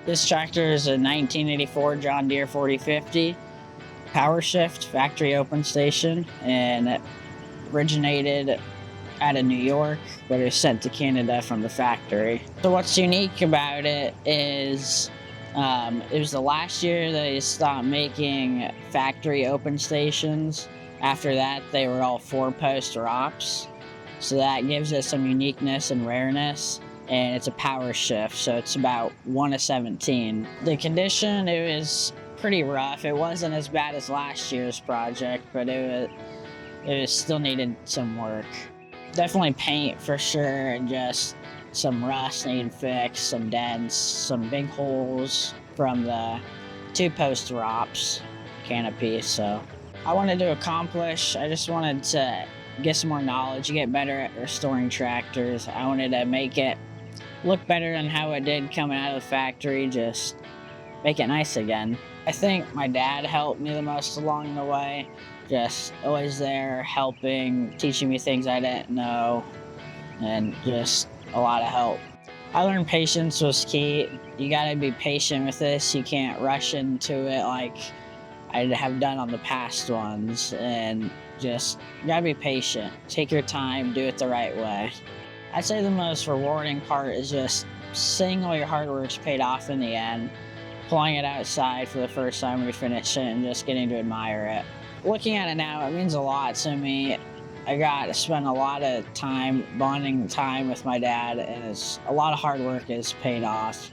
This tractor is a 1984 John Deere 4050 PowerShift factory open station, and it originated out of New York, but it was sent to Canada from the factory. So what's unique about it is it was the last year they stopped making factory open stations. After that, they were all 4-post ROPs. So that gives it some uniqueness and rareness. And it's a power shift, so it's about 1/17. The condition, it was pretty rough. It wasn't as bad as last year's project, but it was still needed some work. Definitely paint for sure, and just some rust needed fixed, some dents, some big holes from the 2-post ROPs canopy. So I wanted to accomplish, I just wanted to get some more knowledge, get better at restoring tractors. I wanted to make it look better than how it did coming out of the factory, just make it nice again. I think my dad helped me the most along the way, just always there helping, teaching me things I didn't know, and just a lot of help. I learned patience was key. You gotta be patient with this. You can't rush into it like I have done on the past ones, and just you gotta be patient. Take your time, do it the right way. I'd say the most rewarding part is just seeing all your hard work's paid off in the end, pulling it outside for the first time when you finish it, and just getting to admire it. Looking at it now, it means a lot to me. I got to spend a lot of time, bonding time with my dad, and a lot of hard work is paid off.